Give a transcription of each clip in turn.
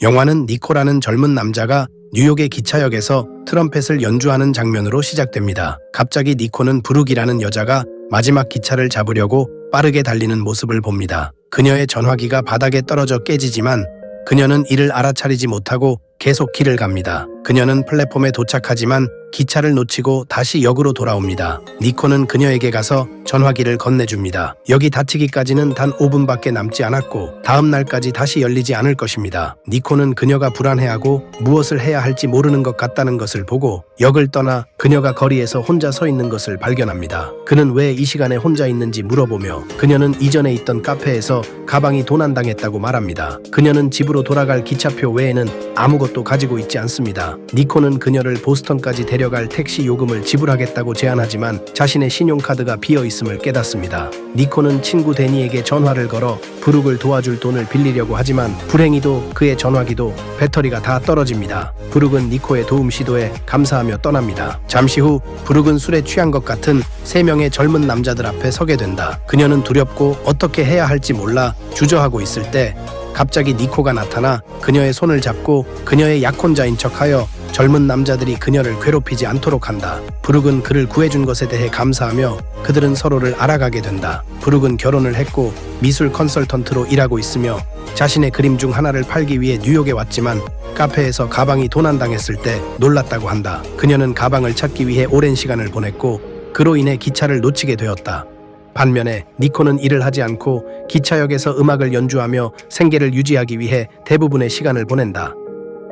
영화는 니코라는 젊은 남자가 뉴욕의 기차역에서 트럼펫을 연주하는 장면으로 시작됩니다. 갑자기 니코는 브룩이라는 여자가 마지막 기차를 잡으려고 빠르게 달리는 모습을 봅니다. 그녀의 전화기가 바닥에 떨어져 깨지지만 그녀는 이를 알아차리지 못하고 계속 길을 갑니다. 그녀는 플랫폼에 도착하지만 기차를 놓치고 다시 역으로 돌아옵니다. 니코는 그녀에게 가서 전화기를 건네줍니다. 역이 닫히기까지는 단 5분밖에 남지 않았고 다음 날까지 다시 열리지 않을 것입니다. 니코는 그녀가 불안해하고 무엇을 해야 할지 모르는 것 같다는 것을 보고 역을 떠나 그녀가 거리에서 혼자 서 있는 것을 발견합니다. 그는 왜 이 시간에 혼자 있는지 물어보며 그녀는 이전에 있던 카페에서 가방이 도난당했다고 말합니다. 그녀는 집으로 돌아갈 기차표 외에는 아무것도 가지고 있지 않습니다. 니코는 그녀를 보스턴까지 데려갈 택시 요금을 지불하겠다고 제안하지만 자신의 신용카드가 비어있음을 깨닫습니다. 니코는 친구 데니에게 전화를 걸어 브룩을 도와줄 돈을 빌리려고 하지만 불행히도 그의 전화기도 배터리가 다 떨어집니다. 브룩은 니코의 도움 시도에 감사하며 떠납니다. 잠시 후 브룩은 술에 취한 것 같은 3명의 젊은 남자들 앞에 서게 된다. 그녀는 두렵고 어떻게 해야 할지 몰라 주저하고 있을 때 갑자기 니코가 나타나 그녀의 손을 잡고 그녀의 약혼자인 척하여 젊은 남자들이 그녀를 괴롭히지 않도록 한다. 브룩은 그를 구해준 것에 대해 감사하며 그들은 서로를 알아가게 된다. 브룩은 결혼을 했고 미술 컨설턴트로 일하고 있으며 자신의 그림 중 하나를 팔기 위해 뉴욕에 왔지만 카페에서 가방이 도난당했을 때 놀랐다고 한다. 그녀는 가방을 찾기 위해 오랜 시간을 보냈고 그로 인해 기차를 놓치게 되었다. 반면에 니코는 일을 하지 않고 기차역에서 음악을 연주하며 생계를 유지하기 위해 대부분의 시간을 보낸다.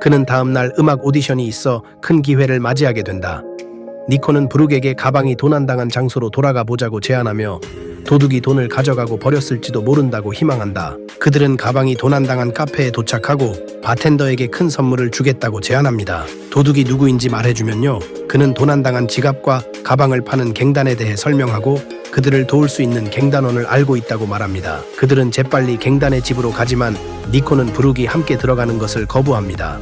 그는 다음 날 음악 오디션이 있어 큰 기회를 맞이하게 된다. 니코는 브룩에게 가방이 도난당한 장소로 돌아가 보자고 제안하며 도둑이 돈을 가져가고 버렸을지도 모른다고 희망한다. 그들은 가방이 도난당한 카페에 도착하고 바텐더에게 큰 선물을 주겠다고 제안합니다. 도둑이 누구인지 말해주면요. 그는 도난당한 지갑과 가방을 파는 갱단에 대해 설명하고 그들을 도울 수 있는 갱단원을 알고 있다고 말합니다. 그들은 재빨리 갱단의 집으로 가지만 니코는 브룩이 함께 들어가는 것을 거부합니다.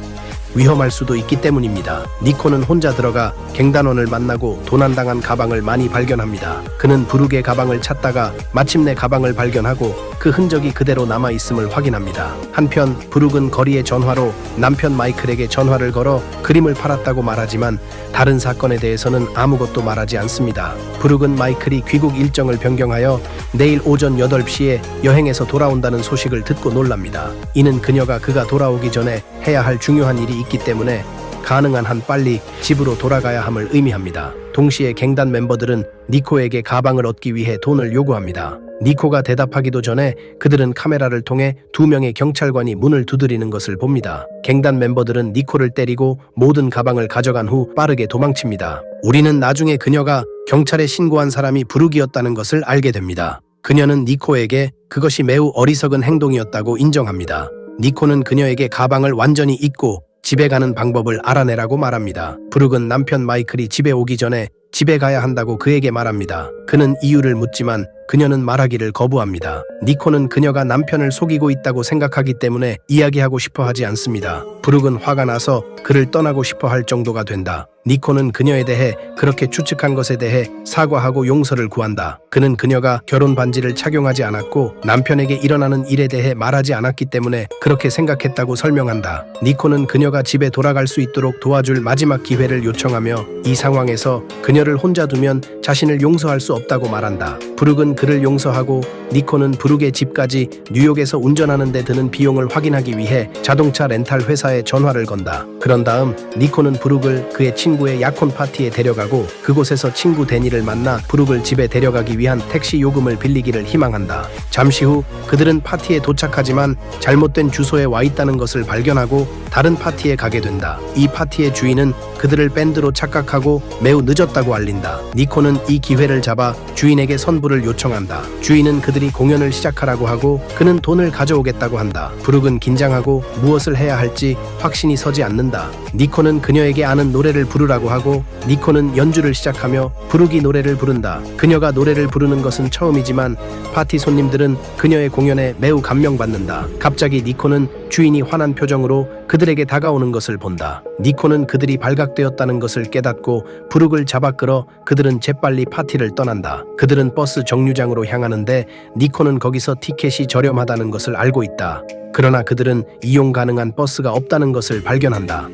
위험할 수도 있기 때문입니다. 니코는 혼자 들어가 갱단원을 만나고 도난당한 가방을 많이 발견합니다. 그는 브룩의 가방을 찾다가 마침내 가방을 발견하고 그 흔적이 그대로 남아있음을 확인합니다. 한편 브룩은 거리의 전화로 남편 마이클에게 전화를 걸어 그림을 팔았다고 말하지만 다른 사건에 대해서는 아무것도 말하지 않습니다. 브룩은 마이클이 귀국 일정을 변경하여 내일 오전 8시에 여행에서 돌아온다는 소식을 듣고 놀랍니다. 이는 그가 돌아오기 전에 해야 할 중요한 일이 있기 때문에 가능한 한 빨리 집으로 돌아가야 함을 의미합니다. 동시에 갱단 멤버들은 니코에게 가방을 얻기 위해 돈을 요구합니다. 니코가 대답하기도 전에 그들은 카메라를 통해 2명의 경찰관이 문을 두드리는 것을 봅니다. 갱단 멤버들은 니코를 때리고 모든 가방을 가져간 후 빠르게 도망칩니다. 우리는 나중에 그녀가 경찰에 신고한 사람이 브룩이었다는 것을 알게 됩니다. 그녀는 니코에게 그것이 매우 어리석은 행동이었다고 인정합니다. 니코는 그녀에게 가방을 완전히 잊고 집에 가는 방법을 알아내라고 말합니다. 브룩은 남편 마이클이 집에 오기 전에 집에 가야 한다고 그에게 말합니다. 그는 이유를 묻지만 그녀는 말하기를 거부합니다. 니코는 그녀가 남편을 속이고 있다고 생각하기 때문에 이야기하고 싶어 하지 않습니다. 브룩은 화가 나서 그를 떠나고 싶어 할 정도가 된다. 니코는 그녀에 대해 그렇게 추측한 것에 대해 사과하고 용서를 구한다. 그는 그녀가 결혼 반지를 착용하지 않았고 남편에게 일어나는 일에 대해 말하지 않았기 때문에 그렇게 생각했다고 설명한다. 니코는 그녀가 집에 돌아갈 수 있도록 도와줄 마지막 기회를 요청하며 이 상황에서 그녀를 혼자 두면 자신을 용서할 수 없다고 말한다. 브룩은 그를 용서하고 니코는 브룩의 집까지 뉴욕에서 운전하는 데 드는 비용을 확인하기 위해 자동차 렌탈 회사에 전화를 건다. 그런 다음 니코는 브룩을 그의 친구의 약혼 파티에 데려가고 그곳에서 친구 데니를 만나 브룩을 집에 데려가기 위한 택시 요금을 빌리기를 희망한다. 잠시 후 그들은 파티에 도착하지만 잘못된 주소에 와 있다는 것을 발견하고 다른 파티에 가게 된다. 이 파티의 주인은 그들을 밴드로 착각하고 매우 늦었다고 알린다. 니코는 이 기회를 잡아 주인에게 선불을 요청한다. 주인은 그들이 공연을 시작하라고 하고 그는 돈을 가져오겠다고 한다. 브룩은 긴장하고 무엇을 해야 할지 확신이 서지 않는다. 니코는 그녀에게 아는 노래를 부르라고 하고 니코는 연주를 시작하며 브룩이 노래를 부른다. 그녀가 노래를 부르는 것은 처음이지만 파티 손님들은 그녀의 공연에 매우 감명받는다. 갑자기 니코는 주인이 화난 표정으로 그들에게 다가오는 것을 본다. 니코는 그들이 발각되었다는 것을 깨닫고 브룩을 잡아 끌어 그들은 재빨리 파티를 떠난다. 그들은 버스 정류장으로 향하는데 니코는 거기서 티켓이 저렴하다는 것을 알고 있다. 그러나 그들은 이용 가능한 버스가 없다는 것을 발견한다.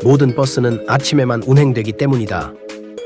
모든 버스는 아침에만 운행되기 때문이다.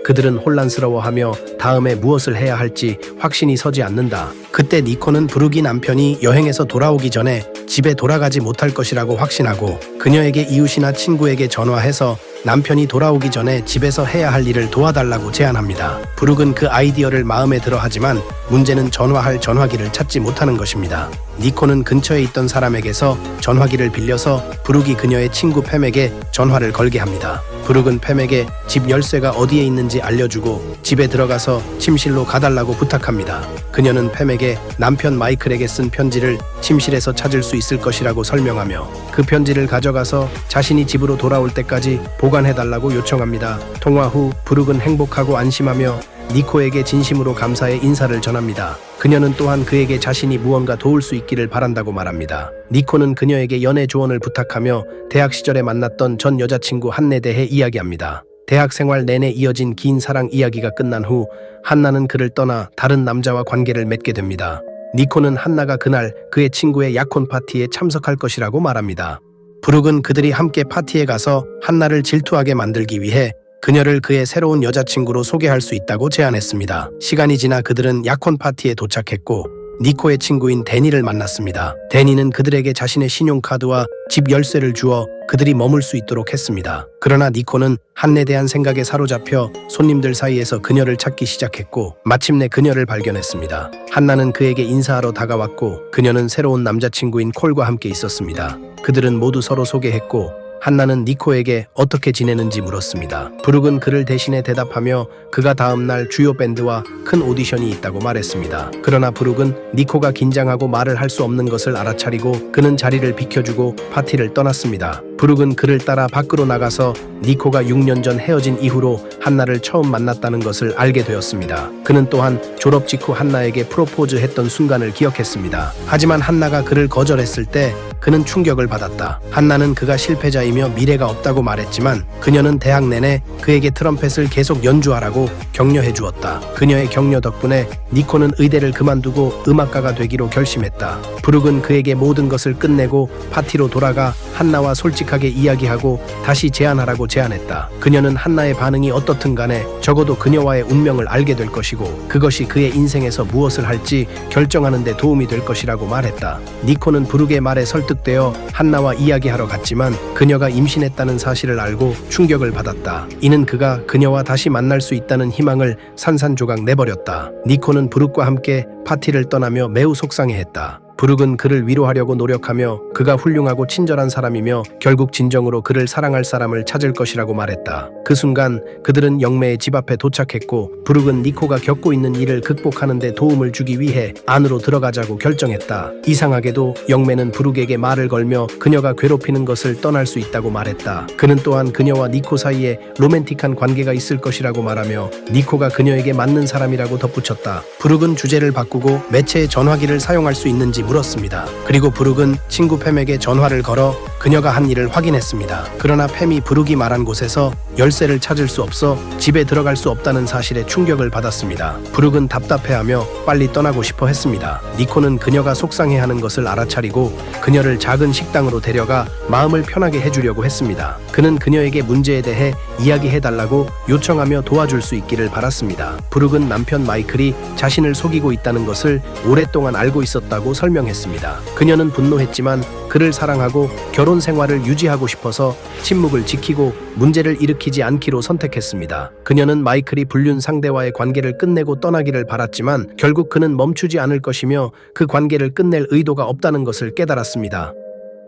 그들은 혼란스러워하며 다음에 무엇을 해야 할지 확신이 서지 않는다. 그때 니코는 브룩이 남편이 여행에서 돌아오기 전에 집에 돌아가지 못할 것이라고 확신하고 그녀에게 이웃이나 친구에게 전화해서 남편이 돌아오기 전에 집에서 해야 할 일을 도와달라고 제안합니다. 브룩은 그 아이디어를 마음에 들어 하지만 문제는 전화할 전화기를 찾지 못하는 것입니다. 니코는 근처에 있던 사람에게서 전화기를 빌려서 브룩이 그녀의 친구 팸에게 전화를 걸게 합니다. 브룩은 팸에게 집 열쇠가 어디에 있는지 알려주고 집에 들어가서 침실로 가달라고 부탁합니다. 그녀는 팸에게 남편 마이클에게 쓴 편지를 침실에서 찾을 수 있을 것이라고 설명하며 그 편지를 가져가서 자신이 집으로 돌아올 때까지 보관해달라고 요청합니다. 통화 후 브룩은 행복하고 안심하며 니코에게 진심으로 감사의 인사를 전합니다. 그녀는 또한 그에게 자신이 무언가 도울 수 있기를 바란다고 말합니다. 니코는 그녀에게 연애 조언을 부탁하며 대학 시절에 만났던 전 여자친구 한나에 대해 이야기합니다. 대학 생활 내내 이어진 긴 사랑 이야기가 끝난 후 한나는 그를 떠나 다른 남자와 관계를 맺게 됩니다. 니코는 한나가 그날 그의 친구의 약혼 파티에 참석할 것이라고 말합니다. 브룩은 그들이 함께 파티에 가서 한나를 질투하게 만들기 위해 그녀를 그의 새로운 여자친구로 소개할 수 있다고 제안했습니다. 시간이 지나 그들은 약혼 파티에 도착했고 니코의 친구인 데니를 만났습니다. 데니는 그들에게 자신의 신용카드와 집 열쇠를 주어 그들이 머물 수 있도록 했습니다. 그러나 니코는 한나에 대한 생각에 사로잡혀 손님들 사이에서 그녀를 찾기 시작했고 마침내 그녀를 발견했습니다. 한나는 그에게 인사하러 다가왔고 그녀는 새로운 남자친구인 콜과 함께 있었습니다. 그들은 모두 서로 소개했고 한나는 니코에게 어떻게 지내는지 물었습니다. 브룩은 그를 대신해 대답하며 그가 다음날 주요 밴드와 큰 오디션이 있다고 말했습니다. 그러나 브룩은 니코가 긴장하고 말을 할 수 없는 것을 알아차리고 그는 자리를 비켜주고 파티를 떠났습니다. 브룩은 그를 따라 밖으로 나가서 니코가 6년 전 헤어진 이후로 한나를 처음 만났다는 것을 알게 되었습니다. 그는 또한 졸업 직후 한나에게 프로포즈했던 순간을 기억했습니다. 하지만 한나가 그를 거절했을 때 그는 충격을 받았다. 한나는 그가 실패자이며 미래가 없다고 말했지만 그녀는 대학 내내 그에게 트럼펫을 계속 연주하라고 격려해 주었다. 그녀의 격려 덕분에 니코는 의대를 그만두고 음악가가 되기로 결심했다. 브룩은 그에게 모든 것을 끝내고 파티로 돌아가 한나와 솔직하게 이야기하고 다시 제안하라고 제안했다. 그녀는 한나의 반응이 어떻든 간에 적어도 그녀와의 운명을 알게 될 것이고 그것이 그의 인생에서 무엇을 할지 결정하는 데 도움이 될 것이라고 말했다. 니코는 브룩의 말에 설득되어 한나와 이야기하러 갔지만 그녀가 임신했다는 사실을 알고 충격을 받았다. 이는 그가 그녀와 다시 만날 수 있다는 희망을 산산조각 내버렸다. 니코는 브룩과 함께 파티를 떠나며 매우 속상해했다. 브룩은 그를 위로하려고 노력하며 그가 훌륭하고 친절한 사람이며 결국 진정으로 그를 사랑할 사람을 찾을 것이라고 말했다. 그 순간 그들은 영매의 집 앞에 도착했고 브룩은 니코가 겪고 있는 일을 극복하는 데 도움을 주기 위해 안으로 들어가자고 결정했다. 이상하게도 영매는 브룩에게 말을 걸며 그녀가 괴롭히는 것을 떠날 수 있다고 말했다. 그는 또한 그녀와 니코 사이에 로맨틱한 관계가 있을 것이라고 말하며 니코가 그녀에게 맞는 사람이라고 덧붙였다. 브룩은 주제를 바꾸고 매체의 전화기를 사용할 수 있는지 물었습니다. 그리고 브룩은 친구 팸에게 전화를 걸어 그녀가 한 일을 확인했습니다. 그러나 팸이 브룩이 말한 곳에서 열쇠를 찾을 수 없어 집에 들어갈 수 없다는 사실에 충격을 받았습니다. 브룩은 답답해하며 빨리 떠나고 싶어 했습니다. 니코는 그녀가 속상해하는 것을 알아차리고 그녀를 작은 식당으로 데려가 마음을 편하게 해주려고 했습니다. 그는 그녀에게 문제에 대해 이야기해달라고 요청하며 도와줄 수 있기를 바랐습니다. 브룩은 남편 마이클이 자신을 속이고 있다는 것을 오랫동안 알고 있었다고 설명했습니다. 그녀는 분노했지만 그를 사랑하고 결혼 생활을 유지하고 싶어서 침묵을 지키고 문제를 일으키지 않기로 선택했습니다. 그녀는 마이클이 불륜 상대와의 관계를 끝내고 떠나기를 바랐지만 결국 그는 멈추지 않을 것이며 그 관계를 끝낼 의도가 없다는 것을 깨달았습니다.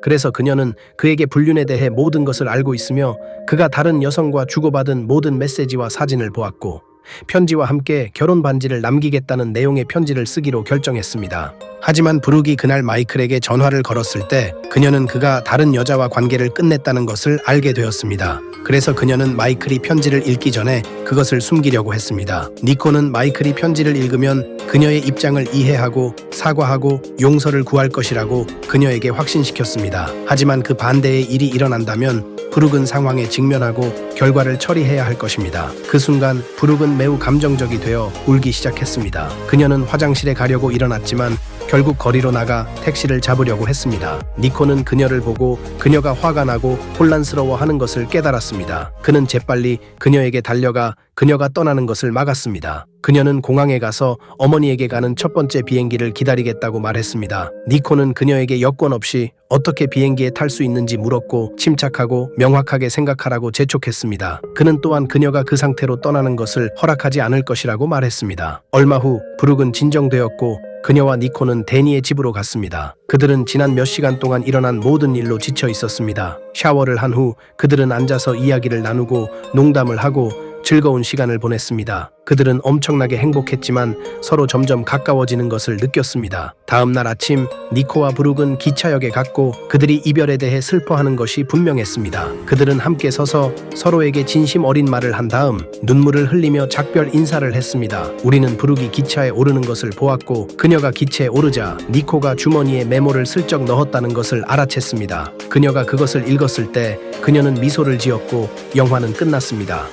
그래서 그녀는 그에게 불륜에 대해 모든 것을 알고 있으며 그가 다른 여성과 주고받은 모든 메시지와 사진을 보았고 편지와 함께 결혼 반지를 남기겠다는 내용의 편지를 쓰기로 결정했습니다. 하지만 브룩이 그날 마이클에게 전화를 걸었을 때 그녀는 그가 다른 여자와 관계를 끝냈다는 것을 알게 되었습니다. 그래서 그녀는 마이클이 편지를 읽기 전에 그것을 숨기려고 했습니다. 니코는 마이클이 편지를 읽으면 그녀의 입장을 이해하고 사과하고 용서를 구할 것이라고 그녀에게 확신시켰습니다. 하지만 그 반대의 일이 일어난다면 브룩은 상황에 직면하고 결과를 처리해야 할 것입니다. 그 순간 브룩은 매우 감정적이 되어 울기 시작했습니다. 그녀는 화장실에 가려고 일어났지만 결국 거리로 나가 택시를 잡으려고 했습니다. 니코는 그녀를 보고 그녀가 화가 나고 혼란스러워하는 것을 깨달았습니다. 그는 재빨리 그녀에게 달려가 그녀가 떠나는 것을 막았습니다. 그녀는 공항에 가서 어머니에게 가는 첫 번째 비행기를 기다리겠다고 말했습니다. 니코는 그녀에게 여권 없이 어떻게 비행기에 탈 수 있는지 물었고 침착하고 명확하게 생각하라고 재촉했습니다. 그는 또한 그녀가 그 상태로 떠나는 것을 허락하지 않을 것이라고 말했습니다. 얼마 후 브룩은 진정되었고 그녀와 니코는 데니의 집으로 갔습니다. 그들은 지난 몇 시간 동안 일어난 모든 일로 지쳐 있었습니다. 샤워를 한 후 그들은 앉아서 이야기를 나누고 농담을 하고 즐거운 시간을 보냈습니다. 그들은 엄청나게 행복했지만 서로 점점 가까워지는 것을 느꼈습니다. 다음 날 아침 니코와 브룩은 기차역에 갔고 그들이 이별에 대해 슬퍼하는 것이 분명했습니다. 그들은 함께 서서 서로에게 진심 어린 말을 한 다음 눈물을 흘리며 작별 인사를 했습니다. 우리는 브룩이 기차에 오르는 것을 보았고 그녀가 기차에 오르자 니코가 주머니에 메모를 슬쩍 넣었다는 것을 알아챘습니다. 그녀가 그것을 읽었을 때 그녀는 미소를 지었고 영화는 끝났습니다.